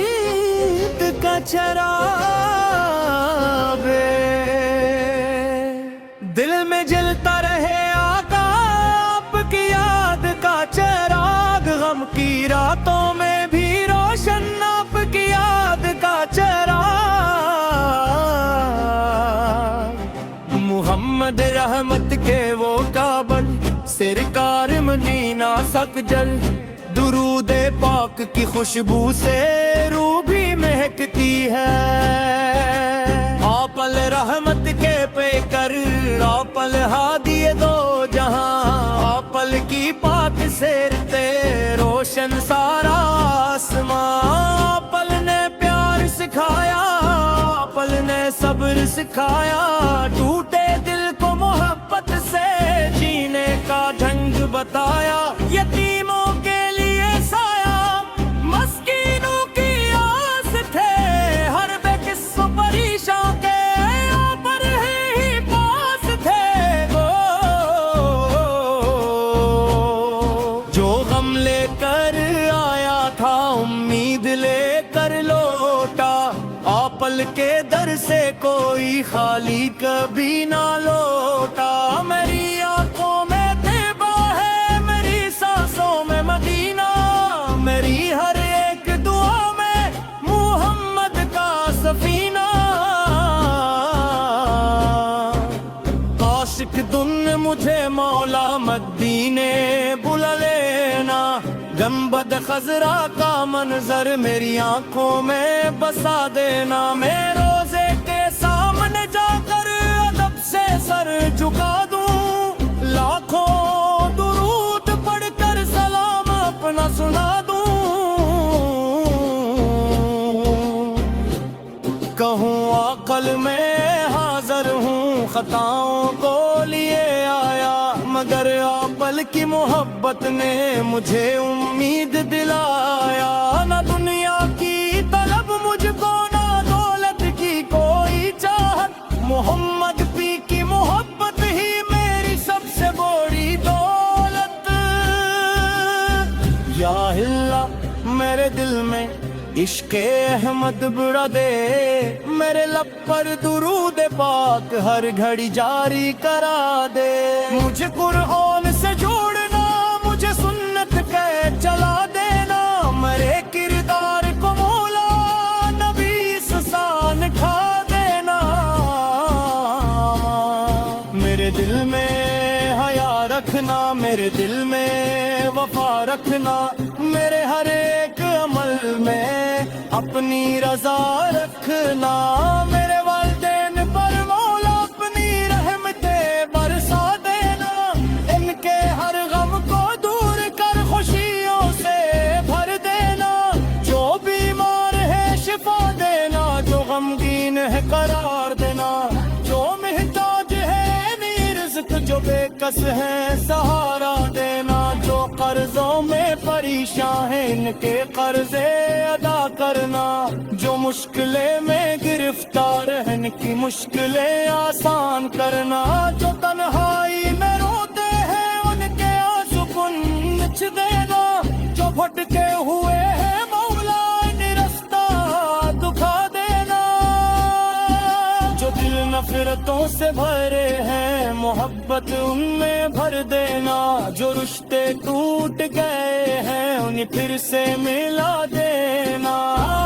رخیت کا چراغ دل میں جلتا رہے آقا آپ کی یاد کا چراغ غم کی راتوں میں بھی روشن آپ کی یاد کا چراغ محمد رحمت کے وہ کابل سرکار مدینہ سکجل درود پاک کی خوشبو سے روح بھی مہکتی ہے آپل رحمت کے پیکر آپل ہادی دو جہاں آپل کی پاک سیرتے روشن سارا آسماں آپل نے پیار سکھایا آپل نے صبر سکھایا ٹوٹے دل کو محبت سے جینے کا ڈھنگ بتایا یتیموں کے لیے سایہ مسکینوں کی آس تھے ہر بے قص پریشان کے پر ہی پاس تھے جو غم لے کر آیا تھا امید لے کر لوٹا آپل کے در سے کوئی خالی کبھی نہ لوٹا میری آنکھوں میں طیبہ ہے میری سانسوں میں مدینہ میری ہر ایک دعا میں محمد کا سفینہ عاشق دن مجھے مولا مدینے بلا لینا گنبد خضرا کا منظر میری آنکھوں میں بسا دینا میں روزے کے سامنے جا کر ادب سے سر جھکا دوں لاکھوں درود پڑھ کر سلام اپنا سنا دوں کہوں عقل میں حاضر ہوں خطاؤں کو لیے آیا مگر آپل کی محبت نے مجھے امید دلایا نہ دنیا کی طلب مجھ کو نہ دولت کی کوئی چاہت محمد پی کی محبت ہی میری سب سے بڑی دولت یا اللہ میرے دل میں عشق احمد بڑھا دے میرے لب پر درود پاک ہر گھڑی جاری کرا دے مجھے قرآن سے جوڑنا مجھے سنت کے چلا دینا میرے کردار کو مولا نبی سان کھا دینا میرے دل میں حیا رکھنا میرے دل میں وفا رکھنا میرے ہر ایک عمل میں اپنی رضا رکھنا میرے والدین پر مولا اپنی رحمتیں برسا دینا ان کے ہر غم کو دور کر خوشیوں سے بھر دینا جو بیمار ہے شفا دینا جو غمگین ہے قرار دینا جو محتاج ہے رزق جو بے کس ہے سہارا دینا جو قرضوں میں پریشان ہے ان کے قرضے ادا کرنا جو مشکلیں میں گرفتار ہیں ان کی مشکلیں آسان کرنا جو تنہائی میں روتے ہیں ان کے آنسو پنچھ دینا جو بھٹکے ہوئے ہیں مولا ان رستہ دکھا دینا جو دل نفرتوں سے بھرے ہیں محبت ان میں بھر دینا جو رشتے ٹوٹ گئے ہیں انہیں پھر سے ملا دینا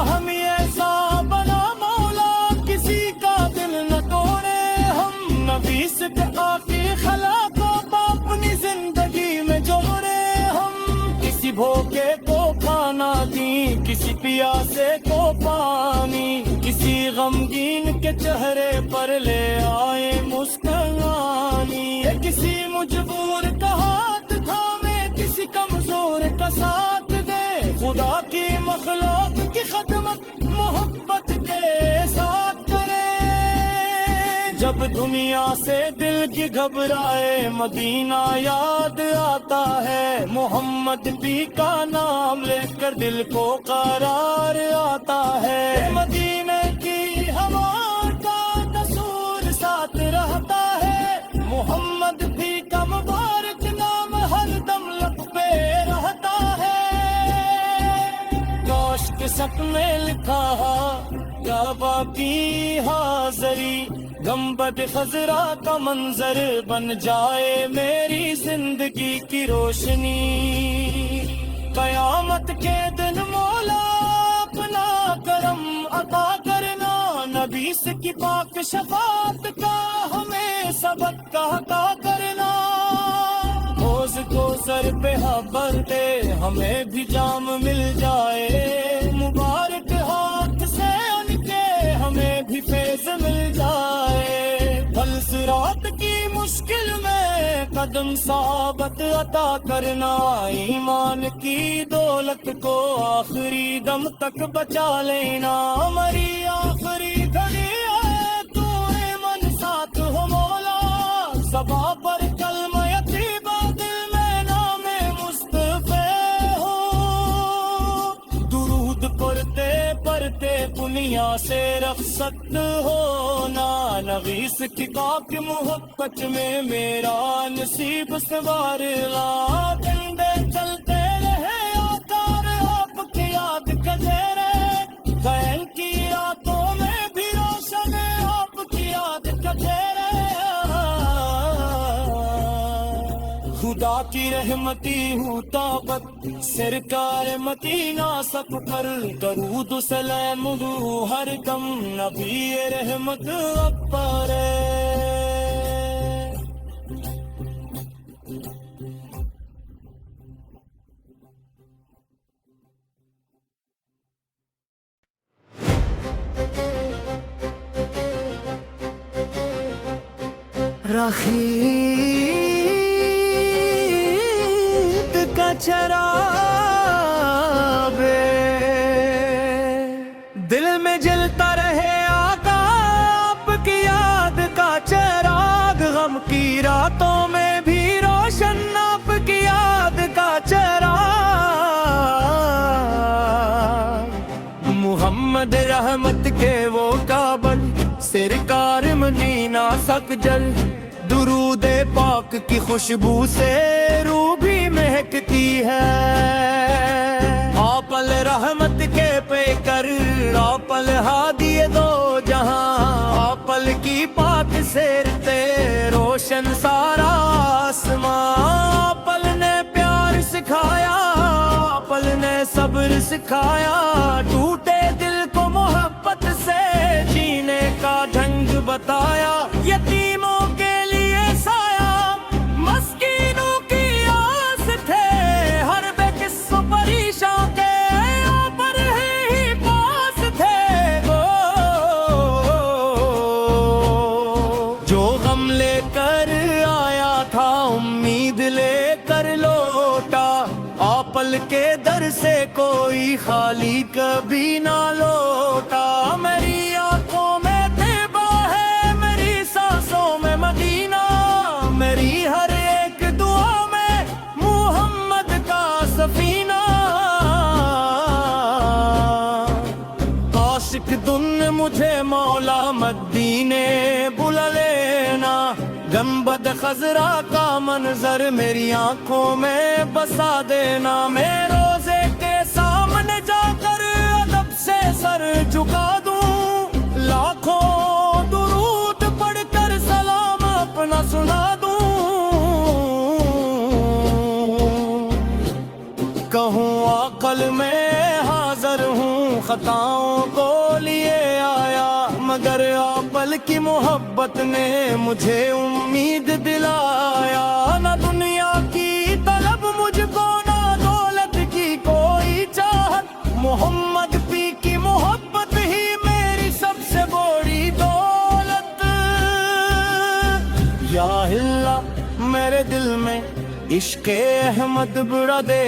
ہمیں ایسا بنا مولا کسی کا دل نہ توڑے ہم نبی صدقہ کی خلا کو اپنی زندگی میں جوڑے ہم کسی بھوکے کو کھانا دیں کسی پیاسے کو پانی کسی غمگین کے چہرے پر لے آئے مسکرانی کسی مجبور کا ہاتھ تھامے کسی کمزور کا ساتھ دے خدا کی مخلوق کی خدمت محبت کے ساتھ کرے جب دنیا سے دل کی گھبرائے مدینہ یاد آتا ہے محمد پی کا نام لے کر دل کو قرار آتا ہے مدینہ کی ہوا کا تصور ساتھ رہتا ہے محمد بھی کا مبارک نام ہر دم لب پہ رہتا ہے کھا کعبہ کی حاضری گنبد خضرا کا منظر بن جائے میری زندگی کی روشنی قیامت کے دن مولا اپنا کرم عطا کرنا نبی کی پاک شفاعت کا ہمیں سبق کا عطا کرنا روز کو سر پہ بھر دے ہمیں بھی جام مل جائے مبارک ہاتھ سے ان کے ہمیں بھی فیض مل جائے پل صراط کی مشکل میں قدم ثابت عطا کرنا ایمان کی دولت کو آخری دم تک بچا لینا ہماری آخری گھڑی ہے تو ایمن ساتھ ہو مولا زباں پر کلمہ طیبہ دل میں نام مصطفی ہو درود پڑھتے پڑھتے دنیا سے رخصت ہونا نغیس کی پاک محبت میں میرا نصیب سوار گندے چلتے رہے آثار آپ کی یاد کا چہرے قین کی راتوں میں بھی روشن آپ کی یاد کا چہرے خدا کی رحمتی ہوں تابت سرکار مدینہ سب پر درود و سلام ہو ہر دم نبی رحمت اکبر رخیت کا چراغ دل میں جلتا رہے آقا آپ کی یاد کا چراغ غم کی راتوں میں بھی روشن آپ کی یاد کا چراغ محمد رحمت کے وہ کابل سرکار مدینہ سکجل درود پاک کی خوشبو سے روح بھی مہکتی ہے آپل رحمت کے پیکر آپل ہادی دو جہاں آپل کی پاک سیرتے روشن سارا آسماں آپل نے پیار سکھایا آپل نے صبر سکھایا ٹوٹے دل کو محبت سے جینے کا ڈھنگ بتایا یتیموں کے لیے سایہ مسکینوں کی آس تھے ہر بے قص و پریشان کے پر ہی پاس تھے جو غم لے کر آیا تھا امید لے کر لوٹا آپل کے در سے کوئی خالی کبھی نہ لوٹا میری آنکھوں میں طیبہ ہے میری سانسوں میں مدینہ میری ہر ایک دعا میں محمد کا سفینہ عاشق دن مجھے مولا مدینے بلا لینا گنبد خضرا کا منظر میری آنکھوں میں بسا دینا میں روزے کے سامنے جا کر ادب سے سر جھکا دوں لاکھوں درود پڑھ کر سلام اپنا سنا دوں کہوں عقل میں حاضر ہوں خطاؤں کو لیے آیا مگر آپل کی محبت نے مجھے امید دلایا نہ دنیا کی طلب مجھ کو نہ دولت کی کوئی چاہت محمد پی کی محبت ہی میری سب سے بڑی دولت یا اللہ میرے دل میں عشق احمد بڑھا دے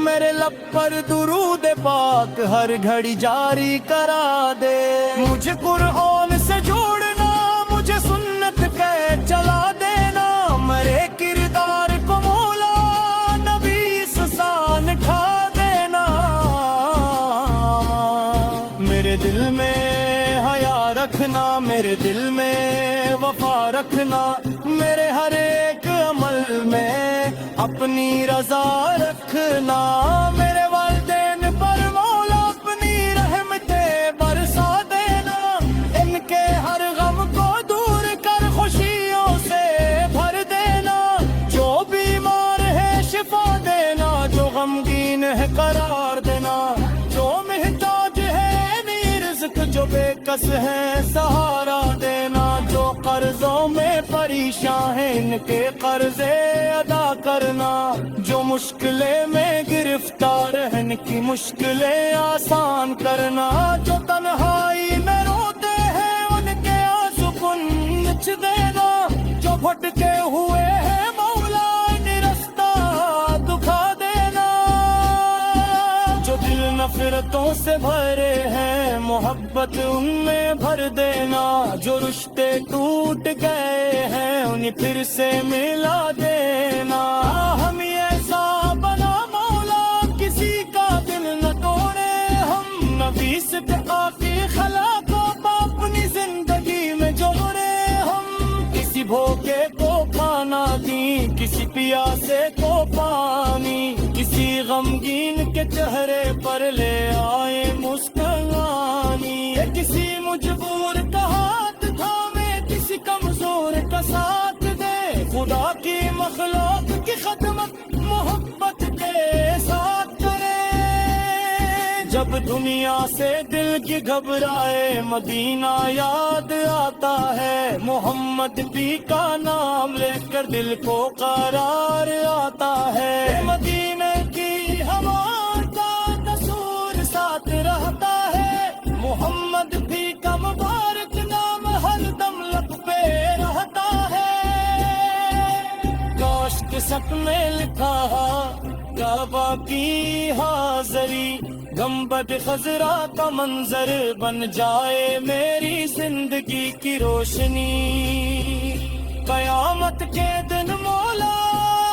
میرے لب پر درود پاک ہر گھڑی جاری کرا دے مجھے قرآن سے جوڑنا مجھے سنت کے چلا دینا میرے کردار کو مولا نبی سان کھا دینا میرے دل میں حیا رکھنا میرے دل میں وفا رکھنا میرے ہر ایک عمل میں اپنی رضا رکھنا میرے والدین پر مولا اپنی رحمت کس ہے سہارا دینا، جو قرضوں میں پریشان ہیں ان کے قرضے ادا کرنا، جو مشکلیں میں گرفتار ہیں ان کی مشکلیں آسان کرنا، جو تنہائی میں روتے ہیں ان کے آنسو پنچھ دینا، جو بھٹکے ہوئے ہیں مولا ان رستہ دکھا دینا، جو دل نفرتوں سے بھرے ہیں محبت ان میں بھر دینا، جو رشتے ٹوٹ گئے ہیں انہیں پھر سے ملا دینا، ہم ایسا بنا مولا کسی کا دل نہ توڑے، ہم نبی صدقہ کی خلا کو اپنی زندگی میں جوڑے، ہم کسی بھوکے کو کھانا دیں، کسی پیاسے کو پانی، کسی غمگین کے چہرے پر لے آئے مسکرانی، کسی مجبور کا ہاتھ تھامے، کسی کمزور کا ساتھ دے، خدا کی مخلوق کی خدمت محبت کے ساتھ کرے، جب دنیا سے دل کی گھبرائے مدینہ یاد آتا ہے، محمد بھی کا نام لے کر دل کو قرار آتا ہے، مدینہ کی ہوا کا تصور ساتھ رہتا ہے، محمد بھی کا مبارک نام ہر دم لب پہ رہتا ہے، کاش کے سک میں لکھا کعبہ کی حاضری، گنبد خضرا کا منظر بن جائے میری زندگی کی روشنی، قیامت کے دن مولا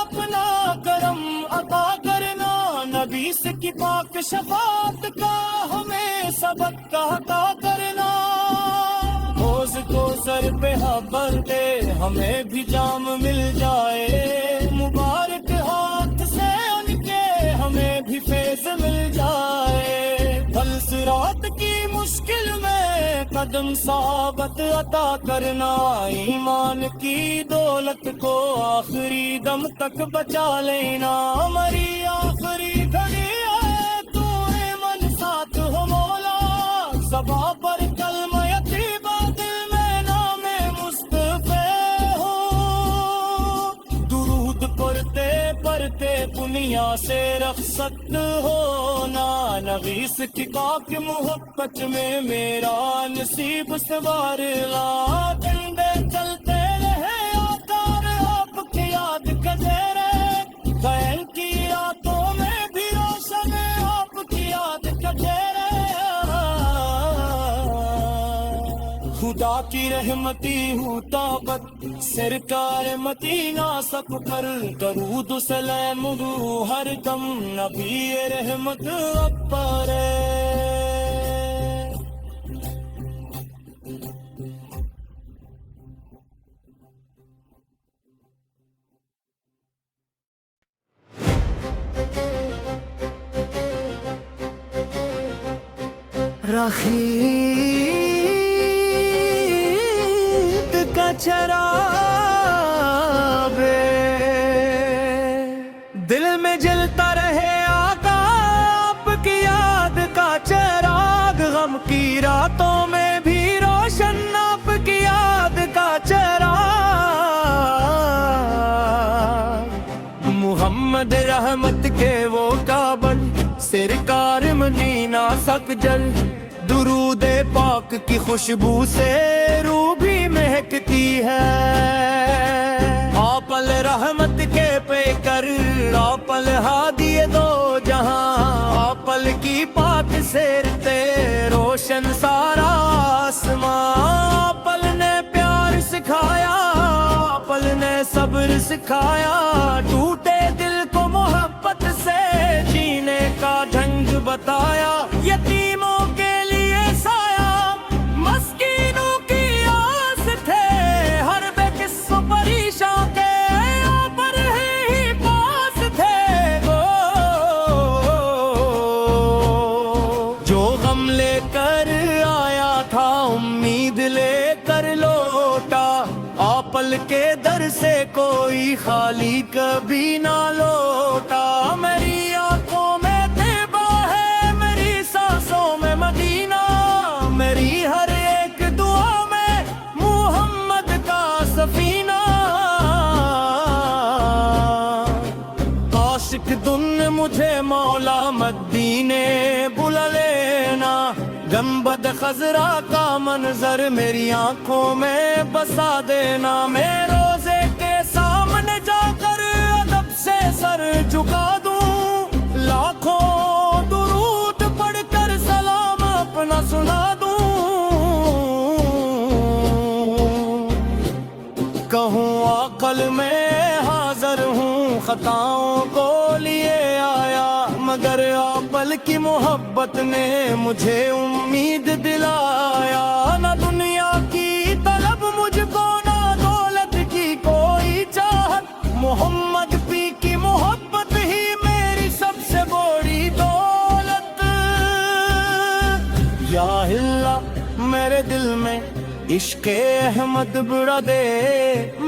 اپنا کرم عطا کرنا، نبی سے کی پاک شفاعت کا ہمیں سبق عطا کرنا، حوض کو سر پہ بھر دے ہمیں بھی جام مل جائے، مبارک ہاتھ سے ان کے ہمیں بھی فیض مل جائے، پھل صراط کی مشکل میں قدم ثابت عطا کرنا، ایمان کی دولت کو آخری دم تک بچا لینا، ہماری آخری گھڑی ہے تو ایمن ساتھ ہو مولا، زباں پر کلمہ طیبہ دل میں نام مصطفی ہو، درود پڑھتے پڑھتے دنیا سے رخصت ہونا، نغیس کی پاک محبت میں میرا نصیب سوار لا، ڈنڈے چلتے رہے آکار آپ کی یاد کرتے رہے، بہن کی راتوں میں بھی روشن آپ کی یاد کرتے رہے، خدا کی رحمتی طابت سرکار مدینہ سب پر، درود و سلام رو ہر دم نبی رحمت اب پر ہے۔ رخیت کا چراغ دل میں جلتا رہے آقا، آپ کی یاد کا چراغ، غم کی راتوں میں بھی روشن آپ کی یاد کا چراغ، محمد رحمت کے وہ کعبہ سرکار مدینہ سکجل، درود پاک کی خوشبو سے روح بھی مہکتی ہے، آپل رحمت کے پیکر آپل ہادی دو جہاں، آپل کی پاک سیرتے روشن سارا آسماں، آپل نے پیار سکھایا، آپل نے صبر سکھایا، ٹوٹے دل کو محبت سے جینے کا ڈھنگ بتایا، یتیموں کے لیے سایہ مسکینوں کی آس تھے، ہر بے قص پریشان کے پر ہی پاس تھے، جو غم لے کر آیا تھا امید لے کر لوٹا، آپل کے در سے کوئی خالی کبھی نہ لوٹا، میری آنکھوں میں طیبہ ہے، میری سانسوں میں مدینہ، میری ہر مجھے مولا مدینے بلا لینا، گنبد خضرا کا منظر میری آنکھوں میں بسا دینا، میں روزے کے سامنے جا کر ادب سے سر جھکا دوں، لاکھوں درود پڑھ کر سلام اپنا سنا دوں، کہوں عقل میں حاضر ہوں خطاؤں کو لیے آیا، مگر عقل کی محبت نے مجھے امید دلایا، نہ دنیا کی طلب مجھ کو نہ دولت کی کوئی چاہت، محمد پی کی محبت ہی میری سب سے بڑی دولت، یا اللہ میرے دل میں عشق احمد بڑھا دے،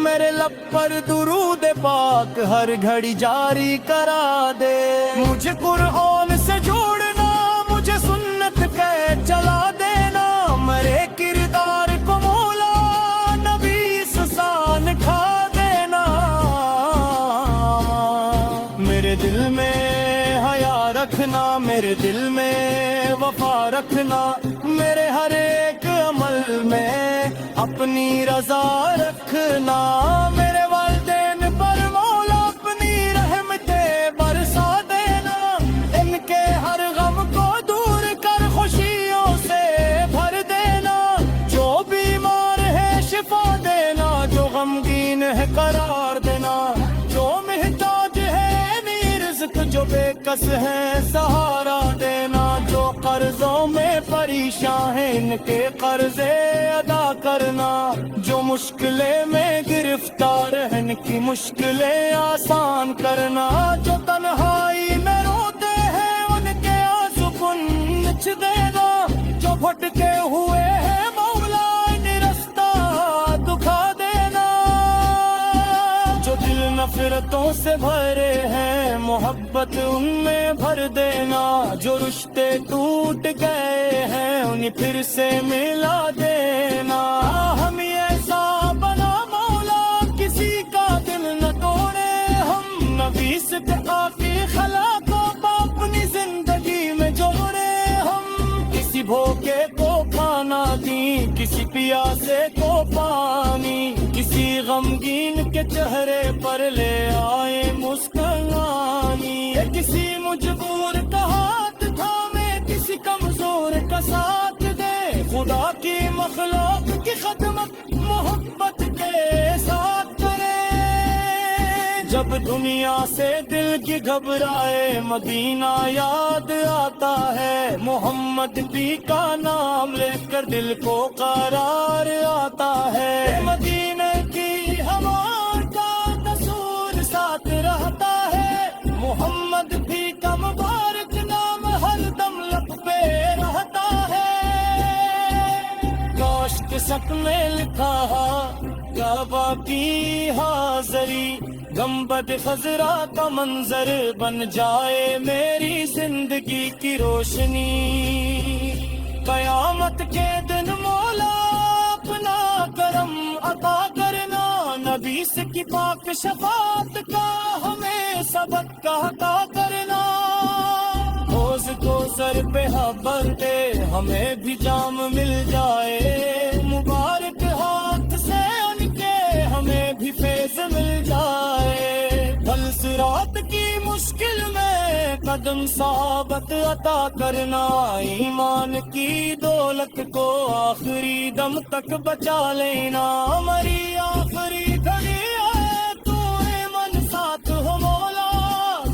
میرے لب پر درود پاک ہر گھڑی جاری کرا دے، مجھے قرآن سے جوڑنا، مجھے سنت کے چلا دینا، میرے کردار کو مولا نبی سان کھا دینا، میرے دل میں حیا رکھنا، میرے دل میں وفا رکھنا، میرے ہر ایک عمل میں اپنی رضا رکھنا، میرے والدین پر مولا اپنی رحمتیں برسا دینا، ان کے ہر غم کو دور کر خوشیوں سے بھر دینا، جو بیمار ہے شفا دینا، جو غمگین ہے قرار دینا، جو محتاج ہے رزق، جو بے کس ہے سہارا دینا، جو قرضوں میں پریشان ہیں ان کے قرضے ادا کرنا، جو مشکلیں میں گرفتار ہیں ان کی مشکلیں آسان کرنا، جو تنہائی میں روتے ہیں ان کے آنسو پنچھ دینا، جو بھٹکے ہوئے ہیں مولا ان رستہ دکھا دینا، جو دل نفرتوں سے بھرے ہیں محبت ان میں بھر دینا، جو رشتے ٹوٹ گئے ہیں انہیں پھر سے ملا دینا، ہمیں ایسا بنا مولا کسی کا دل نہ توڑے، ہم نبی صدقہ کی خلا کو اپنی زندگی میں جوڑے، ہم کسی بھوکے کو کھانا دیں، کسی پیاسے کو پانی، کسی غمگین کے چہرے پر لے آئے مسکرانی، کسی مجبور کا ہاتھ تھامے، کسی کمزور کا ساتھ دے، خدا کی مخلوق کی خدمت محبت کے ساتھ کرے، جب دنیا سے دل کی گھبرائے مدینہ یاد آتا ہے، محمد پی کا نام لے کر دل کو قرار آتا ہے، مدینہ کی ہوا کا تصور ساتھ رہتا ہے، محمد پی کا مبارک نام ہر دم لب پہ رہتا ہے، کاش کے سک میں لکھا کعبہ کی حاضری، گنبد خضرا کا منظر بن جائے میری زندگی کی روشنی، قیامت کے دن مولا اپنا کرم عطا کرنا، نبی سے کی پاک شفاعت کا ہمیں سبق کا عطا کرنا، روز کو سر پہ بھر دے ہمیں بھی جام مل جائے، مبارک ہاتھ سے ان کے ہمیں بھی فیض مل جائے، بل صراط کی مشکل میں قدم ثابت عطا کرنا، ایمان کی دولت کو آخری دم تک بچا لینا، ہماری آخری گھڑی ہے تو ایمن ساتھ ہو مولا،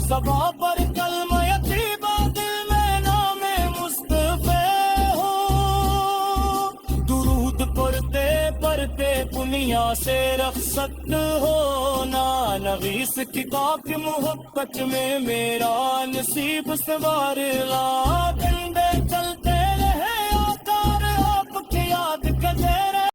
زباں پر کلمہ طیبہ دل میں نام مصطفیٰ ہو، درود پڑھتے پڑھتے دنیا سے رخصت ہونا، نغیس کی پاک محبت میں میرا نصیب سوار